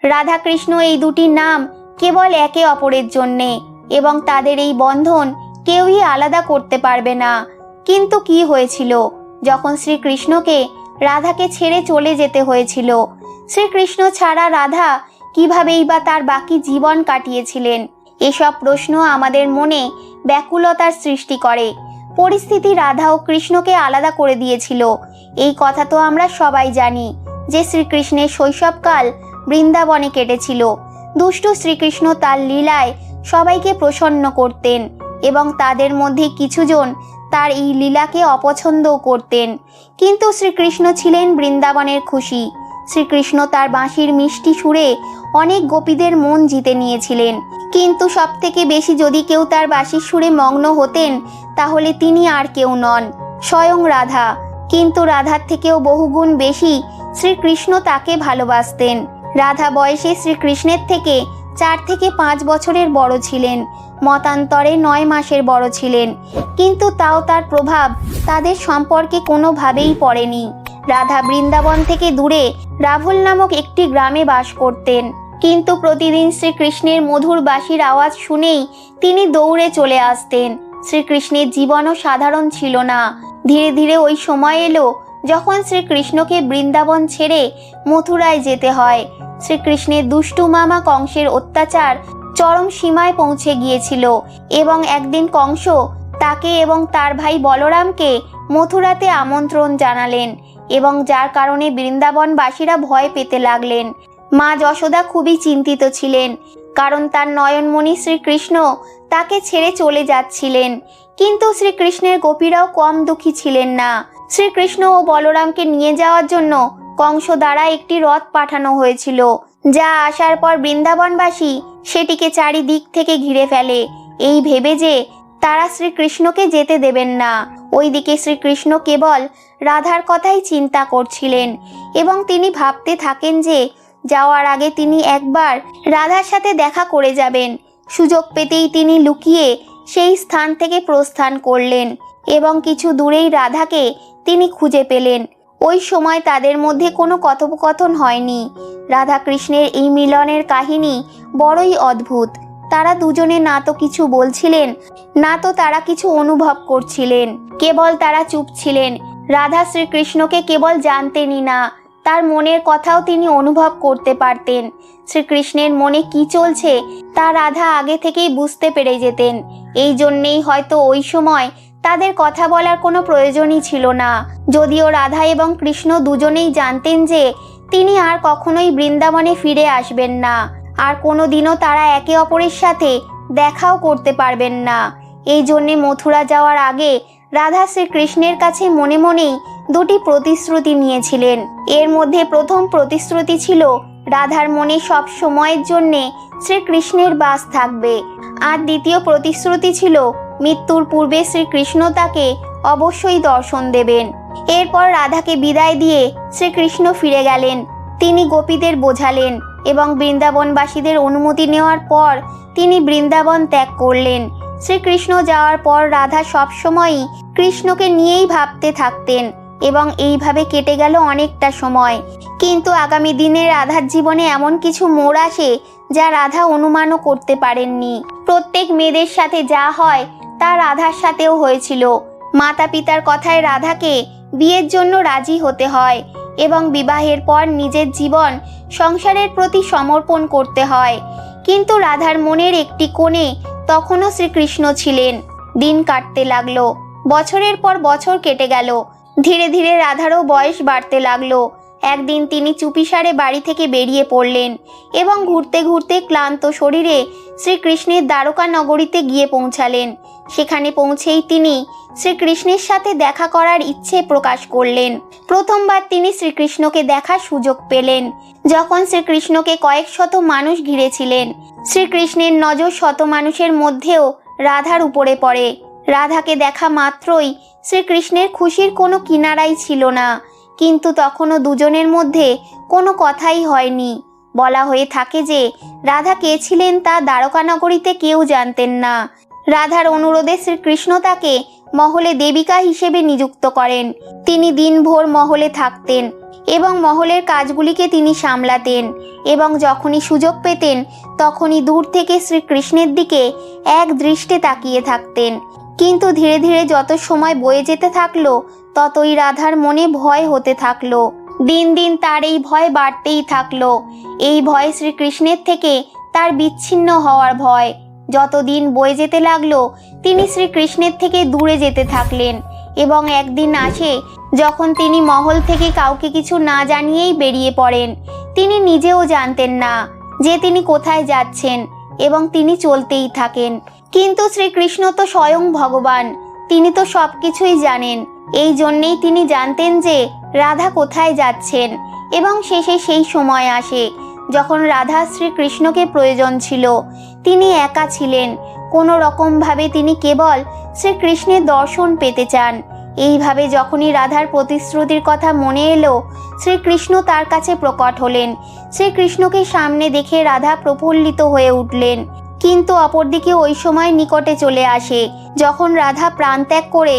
রাধা কৃষ্ণ এই দুটি নাম কেবল একে অপরের জন্যে, এবং তাদের এই বন্ধন কেউই আলাদা করতে পারবে না। কিন্তু কি হয়েছিল যখন শ্রীকৃষ্ণকে রাধাকে ছেড়ে চলে যেতে হয়েছিল? শ্রীকৃষ্ণ ছাড়া রাধা কিভাবেই বা তার বাকি জীবন কাটিয়েছিলেন? এসব প্রশ্ন আমাদের মনে ব্যাকুলতার সৃষ্টি করে। পরিস্থিতি রাধা ও কৃষ্ণকে আলাদা করে দিয়েছিল। এই কথা তো আমরা সবাই জানি যে শ্রীকৃষ্ণের শৈশবকাল বৃন্দাবনে কেটেছিল। দুষ্টু শ্রীকৃষ্ণ তার লীলায় সবাইকে প্রসন্ন করতেন, এবং তাদের মধ্যে কিছুজন তার এই লীলাকে অপছন্দও করতেন। কিন্তু শ্রীকৃষ্ণ ছিলেন বৃন্দাবনের খুশি। শ্রীকৃষ্ণ তার বাঁশির মিষ্টি সুরে অনেক গোপীদের মন জিতে নিয়েছিলেন। কিন্তু সবথেকে বেশি যদি কেউ তার বাঁশির সুরে মগ্ন হতেন, তাহলে তিনি আর কেউ নন, স্বয়ং রাধা। কিন্তু রাধার থেকেও বহুগুণ বেশি শ্রীকৃষ্ণ তাকে ভালোবাসতেন। রাধা বয়সে শ্রীকৃষ্ণের থেকে 4 থেকে 5 বছরের বড় ছিলেন, মতান্তরে 9 মাসের বড় ছিলেন। কিন্তু তাও তার প্রভাব তাদের সম্পর্কে কোনোভাবেই পড়েনি। রাধা বৃন্দাবন থেকে দূরে রাহুল নামক একটি গ্রামে বাস করতেন। কিন্তু প্রতিদিন শ্রীকৃষ্ণের মধুর বাঁশির আওয়াজ শুনেই তিনি দৌড়ে চলে আসতেন। শ্রীকৃষ্ণের জীবনও সাধারণ ছিল না। ধীরে ধীরে ওই সময় এলো যখন শ্রীকৃষ্ণকে বৃন্দাবন ছেড়ে মথুরায় যেতে হয়। শ্রীকৃষ্ণের দুষ্টু মামা কংসের অত্যাচার চরম সীমায় পৌঁছে গিয়েছিল, এবং একদিন কংস তাকে এবং তার ভাই বলরামকে মথুরাতে আমন্ত্রণ জানালেন, এবং যার কারণে বৃন্দাবনবাসীরা ভয় পেতে লাগলেন। মা যশোদা খুবই চিন্তিত ছিলেন, কারণ তার নয়নমণি শ্রীকৃষ্ণ তাকে ছেড়ে চলে যাচ্ছিলেন। কিন্তু শ্রীকৃষ্ণের গোপীরাও কম দুঃখী ছিলেন না। শ্রীকৃষ্ণ ও বলরামকে নিয়ে যাওয়ার জন্য কংস দ্বারা একটি রথ পাঠানো হয়েছিল, যা আসার পর বৃন্দাবনবাসী সেটিকে চারিদিক থেকে ঘিরে ফেলে, এই ভেবে যে তারা শ্রীকৃষ্ণকে যেতে দেবেন না। ওইদিকে শ্রীকৃষ্ণ কেবল রাধার কথাই চিন্তা করছিলেন, এবং তিনি ভাবতে থাকেন যে যাওয়ার আগে তিনি একবার রাধার সাথে দেখা করে যাবেন। সুযোগ পেতেই তিনি লুকিয়ে সেই স্থান থেকে প্রস্থান করলেন, এবং কিছু দূরেই রাধাকে তিনি খুঁজে পেলেন। ওই সময় তাদের মধ্যে কোনো কথোপকথন হয়নি। রাধা কৃষ্ণের এই মিলনের কাহিনী বড়ই অদ্ভুত। তারা দুজনে না তো কিছু বলছিলেন, না তো তারা কিছু অনুভব করছিলেন, কেবল তারা চুপ ছিলেন। রাধা শ্রীকৃষ্ণকে কেবল জানতেনই না, তার মনের কথাও তিনি অনুভব করতে পারতেন। শ্রীকৃষ্ণের মনে কি চলছে তা রাধা আগে থেকেই বুঝতে পেরে যেতেন। এই জন্যেই হয়তো ওই সময় তাদের কথা বলার কোনো প্রয়োজনই ছিল না। যদিও রাধা এবং কৃষ্ণ দুজনেই জানতেন যে তিনি আর কখনোই বৃন্দাবনে ফিরে আসবেন না, আর কোনোদিনও তারা একে অপরের সাথে দেখাও করতে পারবেন না। এই জন্যে মথুরা যাওয়ার আগে রাধা শ্রীকৃষ্ণের কাছে মনে মনেই দুটি প্রতিশ্রুতি নিয়েছিলেন। এর মধ্যে প্রথম প্রতিশ্রুতি ছিল রাধার মনে সব সময়ের জন্যে শ্রীকৃষ্ণের বাস থাকবে, আর দ্বিতীয় প্রতিশ্রুতি ছিল মৃত্যুর পূর্বে শ্রীকৃষ্ণ তাকে অবশ্যই দর্শন দেবেন। এরপর রাধাকে বিদায় দিয়ে শ্রীকৃষ্ণ ফিরে গেলেন। তিনি গোপীদের বোঝালেন, এবং বৃন্দাবনবাসীদের অনুমতি নেওয়ার পর তিনি বৃন্দাবন ত্যাগ করলেন। শ্রীকৃষ্ণ যাওয়ার পর রাধা সবসময়ই কৃষ্ণকে নিয়েই ভাবতে থাকতেন, এবং এইভাবে কেটে গেল অনেকটা সময়। কিন্তু আগামী দিনে রাধার জীবনে এমন কিছু মোড় আসে যা রাধা অনুমানও করতে পারেননি। প্রত্যেক মেয়েদের সাথে যা হয় তা রাধার সাথেও হয়েছিল। মাতা পিতার কথায় রাধাকে বিয়ের জন্য রাজি হতে হয়, এবং বিবাহের পর নিজের জীবন সংসারের প্রতি সমর্পণ করতে হয়। কিন্তু রাধার মনের একটি কোণে তখনও শ্রীকৃষ্ণ ছিলেন। দিন কাটতে লাগলো, বছরের পর বছর কেটে গেল। ধীরে ধীরে রাধারও বয়স বাড়তে লাগলো। একদিন তিনি চুপিসারে বাড়ি থেকে বেরিয়ে পড়লেন, এবং ঘুরতে ঘুরতে ক্লান্ত শরীরে শ্রীকৃষ্ণের দ্বারকা নগরীতে গিয়ে পৌঁছালেন। সেখানে পৌঁছেই তিনি শ্রীকৃষ্ণের সাথে দেখা করার ইচ্ছে প্রকাশ করলেন। প্রথমবার তিনি শ্রীকৃষ্ণকে দেখার সুযোগ পেলেন যখন শ্রীকৃষ্ণকে কয়েক শত মানুষ ঘিরেছিলেন। শ্রীকৃষ্ণের নজর শত মানুষের মধ্যেও রাধার উপরে পড়ে। রাধাকে দেখা মাত্রই শ্রীকৃষ্ণের খুশির কোনো কিনারাই ছিল না। কিন্তু তখনও দুজনের মধ্যে কোনো কথাই হয়নি। বলা হয়ে থাকে যে রাধা কে ছিলেন তা দ্বারকানগরীতে কেউ জানতেন না। রাধার অনুরোধে শ্রীকৃষ্ণ তাকে মহলে দেবিকা হিসেবে নিযুক্ত করেন। তিনি দিনভর মহলে থাকতেন এবং মহলের কাজগুলিকে তিনি সামলাতেন এবং যখনই সুযোগ পেতেন তখনই দূর থেকে শ্রীকৃষ্ণের দিকে এক দৃষ্টে তাকিয়ে থাকতেন। কিন্তু ধীরে ধীরে যত সময় বয়ে যেতে থাকলো ততই রাধার মনে ভয় হতে থাকলো। দিন দিন তার এই ভয় বাড়তেই থাকলো। এই ভয় শ্রীকৃষ্ণের থেকে তার বিচ্ছিন্ন হওয়ার ভয়। যতদিন বয়ে যেতে লাগলো তিনি শ্রীকৃষ্ণের থেকে দূরে যেতে থাকলেন এবং একদিন আসে যখন তিনি মহল থেকে কাউকে কিছু না জানিয়েই বেরিয়ে পড়েন। তিনি নিজেও জানতেন না যে তিনি কোথায় যাচ্ছেন এবং তিনি চলতেই থাকেন। কিন্তু শ্রীকৃষ্ণ তো স্বয়ং ভগবান, তিনি তো সব কিছুই জানেন। এই জন্যেই তিনি জানতেন যে রাধা কোথায় যাচ্ছেন এবং শেষে সেই সময় আসে যখন রাধা শ্রীকৃষ্ণকে প্রয়োজন ছিল। তিনি একা ছিলেন, কোনো রকমভাবে তিনি কেবল শ্রীকৃষ্ণের দর্শন পেতে চান। এইভাবে যখনই রাধার প্রতিশ্রুতির কথা মনে এলো শ্রীকৃষ্ণ তার কাছে প্রকট হলেন। শ্রীকৃষ্ণকে সামনে দেখে রাধা প্রফুল্লিত হয়ে উঠলেন। কিন্তু অপরদিকে ওই সময় নিকটে চলে আসে যখন রাধা প্রাণত্যাগ করে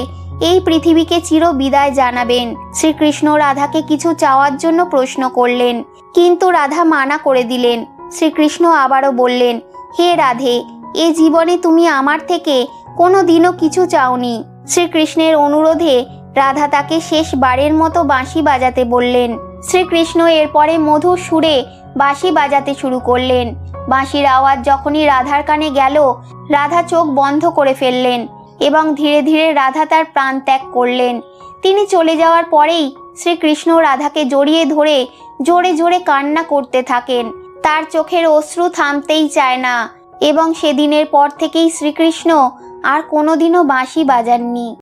এই পৃথিবীকে চির বিদায় জানাবেন। শ্রীকৃষ্ণ রাধাকে কিছু চাওয়ার জন্য প্রশ্ন করলেন, কিন্তু রাধা মানা করে দিলেন। শ্রীকৃষ্ণ আবারও বললেন, হে রাধে, এ জীবনে তুমি আমার থেকে কোনো দিনও কিছু চাওনি। শ্রীকৃষ্ণের অনুরোধে রাধা তাকে শেষবারের মতো বাঁশি বাজাতে বললেন। শ্রীকৃষ্ণ এরপরে মধুর সুরে বাঁশি বাজাতে শুরু করলেন। বাঁশির আওয়াজ যখনই রাধার কানে গেল রাধা চোখ বন্ধ করে ফেললেন এবং ধীরে ধীরে রাধা তার প্রাণ ত্যাগ করলেন। তিনি চলে যাওয়ার পরেই শ্রীকৃষ্ণ রাধাকে জড়িয়ে ধরে জোরে জোরে কান্না করতে থাকেন। তার চোখের অশ্রু থামতেই চায় না এবং সেদিনের পর থেকেই শ্রীকৃষ্ণ আর কোনোদিনও বাঁশি বাজাননি।